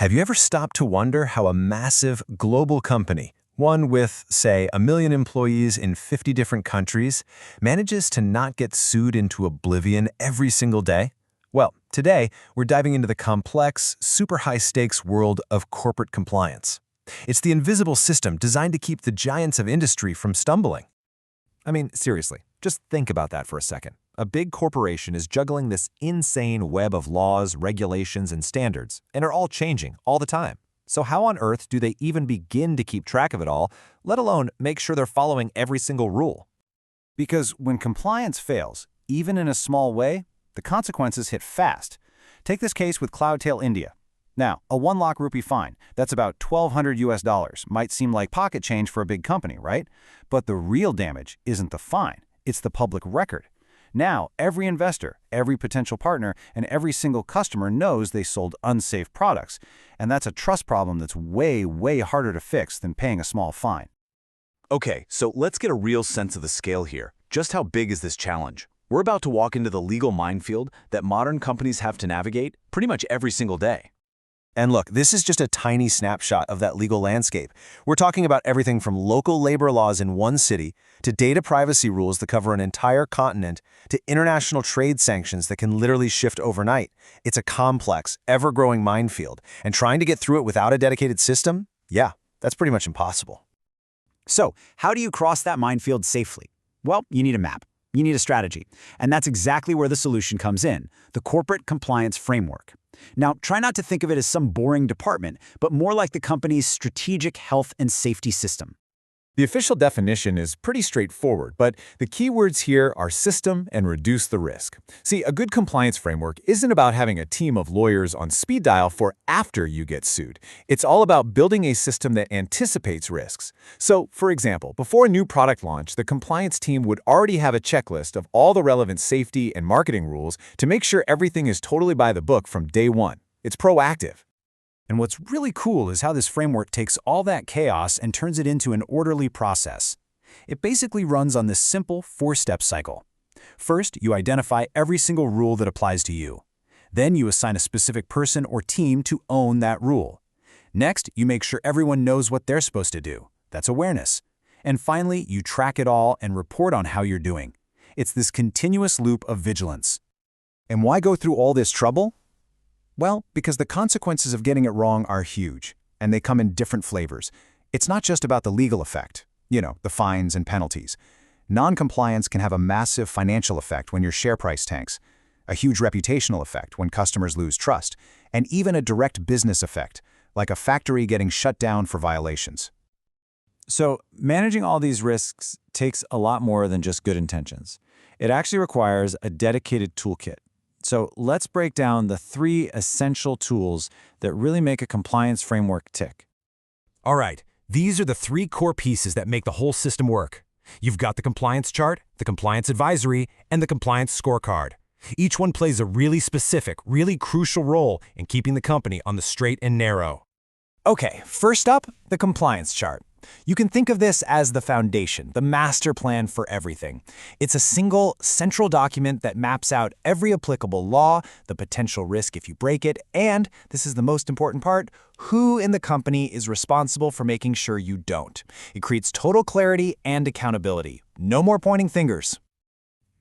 Have you ever stopped to wonder how a massive global company, one with, say, 1 million employees in 50 different countries, manages to not get sued into oblivion every single day? Well, today, we're diving into the complex, super high-stakes world of corporate compliance. It's the invisible system designed to keep the giants of industry from stumbling. I mean, seriously, just think about that for a second. A big corporation is juggling this insane web of laws, regulations, and standards, and are all changing all the time. So how on earth do they even begin to keep track of it all, let alone make sure they're following every single rule? Because when compliance fails, even in a small way, the consequences hit fast. Take this case with Cloudtail India. Now, a 1 lakh rupee fine, that's about $1,200 might seem like pocket change for a big company, right? But the real damage isn't the fine, it's the public record. Now, every investor, every potential partner, and every single customer knows they sold unsafe products, and that's a trust problem that's way, way harder to fix than paying a small fine. Okay, so let's get a real sense of the scale here. Just how big is this challenge? We're about to walk into the legal minefield that modern companies have to navigate pretty much every single day. And look, this is just a tiny snapshot of that legal landscape. We're talking about everything from local labor laws in one city, to data privacy rules that cover an entire continent, to international trade sanctions that can literally shift overnight. It's a complex, ever-growing minefield, and trying to get through it without a dedicated system? Yeah, that's pretty much impossible. So, how do you cross that minefield safely? Well, you need a map. You need a strategy. And that's exactly where the solution comes in, the Corporate Compliance Framework. Now, try not to think of it as some boring department, but more like the company's strategic health and safety system. The official definition is pretty straightforward, but the key words here are system and reduce the risk. See, a good compliance framework isn't about having a team of lawyers on speed dial for after you get sued. It's all about building a system that anticipates risks. So, for example, before a new product launch, the compliance team would already have a checklist of all the relevant safety and marketing rules to make sure everything is totally by the book from day one. It's proactive. And what's really cool is how this framework takes all that chaos and turns it into an orderly process. It basically runs on this simple 4-step cycle. First, you identify every single rule that applies to you. Then you assign a specific person or team to own that rule. Next, you make sure everyone knows what they're supposed to do. That's awareness. And finally, you track it all and report on how you're doing. It's this continuous loop of vigilance. And why go through all this trouble? Well, because the consequences of getting it wrong are huge, and they come in different flavors. It's not just about the legal effect, the fines and penalties. Non-compliance can have a massive financial effect when your share price tanks, a huge reputational effect when customers lose trust, and even a direct business effect, like a factory getting shut down for violations. So, managing all these risks takes a lot more than just good intentions. It actually requires a dedicated toolkit. So let's break down the 3 essential tools that really make a compliance framework tick. All right, these are the 3 core pieces that make the whole system work. You've got the compliance chart, the compliance advisory, and the compliance scorecard. Each one plays a really specific, really crucial role in keeping the company on the straight and narrow. Okay, first up, the compliance chart. You can think of this as the foundation, the master plan for everything. It's a single, central document that maps out every applicable law, the potential risk if you break it, and, this is the most important part, who in the company is responsible for making sure you don't. It creates total clarity and accountability. No more pointing fingers.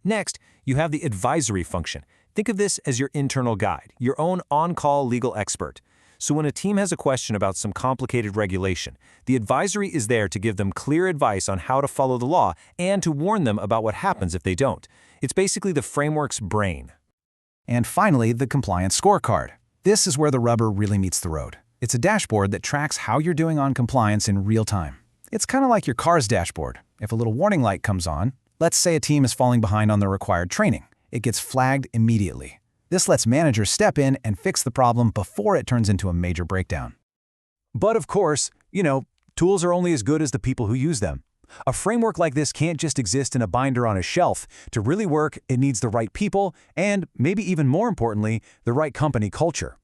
Next, you have the advisory function. Think of this as your internal guide, your own on-call legal expert. So when a team has a question about some complicated regulation, the advisory is there to give them clear advice on how to follow the law and to warn them about what happens if they don't. It's basically the framework's brain. And finally, the compliance scorecard. This is where the rubber really meets the road. It's a dashboard that tracks how you're doing on compliance in real time. It's kind of like your car's dashboard. If a little warning light comes on, let's say a team is falling behind on their required training, it gets flagged immediately. This lets managers step in and fix the problem before it turns into a major breakdown. But of course, tools are only as good as the people who use them. A framework like this can't just exist in a binder on a shelf. To really work, it needs the right people and, maybe even more importantly, the right company culture.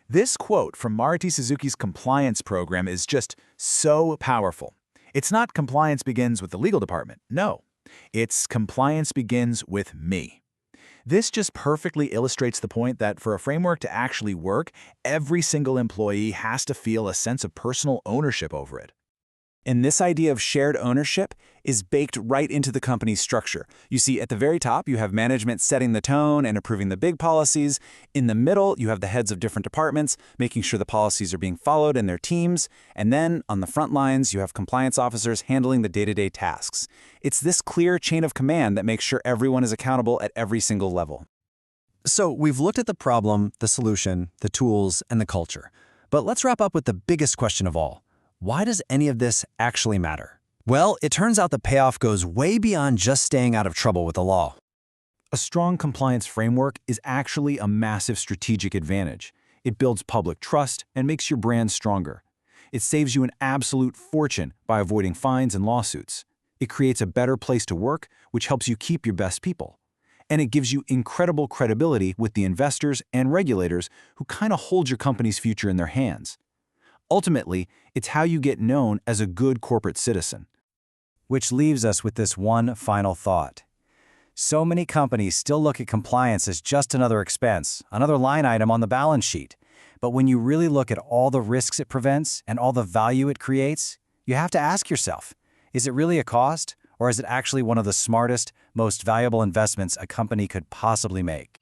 This quote from Maruti Suzuki's compliance program is just so powerful. It's not compliance begins with the legal department. No, it's compliance begins with me. This just perfectly illustrates the point that for a framework to actually work, every single employee has to feel a sense of personal ownership over it. And this idea of shared ownership is baked right into the company's structure. You see, at the very top, you have management setting the tone and approving the big policies. In the middle, you have the heads of different departments, making sure the policies are being followed in their teams. And then, on the front lines, you have compliance officers handling the day-to-day tasks. It's this clear chain of command that makes sure everyone is accountable at every single level. So we've looked at the problem, the solution, the tools, and the culture. But let's wrap up with the biggest question of all. Why does any of this actually matter? Well, it turns out the payoff goes way beyond just staying out of trouble with the law. A strong compliance framework is actually a massive strategic advantage. It builds public trust and makes your brand stronger. It saves you an absolute fortune by avoiding fines and lawsuits. It creates a better place to work, which helps you keep your best people. And it gives you incredible credibility with the investors and regulators who kind of hold your company's future in their hands. Ultimately, it's how you get known as a good corporate citizen. Which leaves us with this one final thought. So many companies still look at compliance as just another expense, another line item on the balance sheet. But when you really look at all the risks it prevents and all the value it creates, you have to ask yourself, is it really a cost, or is it actually one of the smartest, most valuable investments a company could possibly make?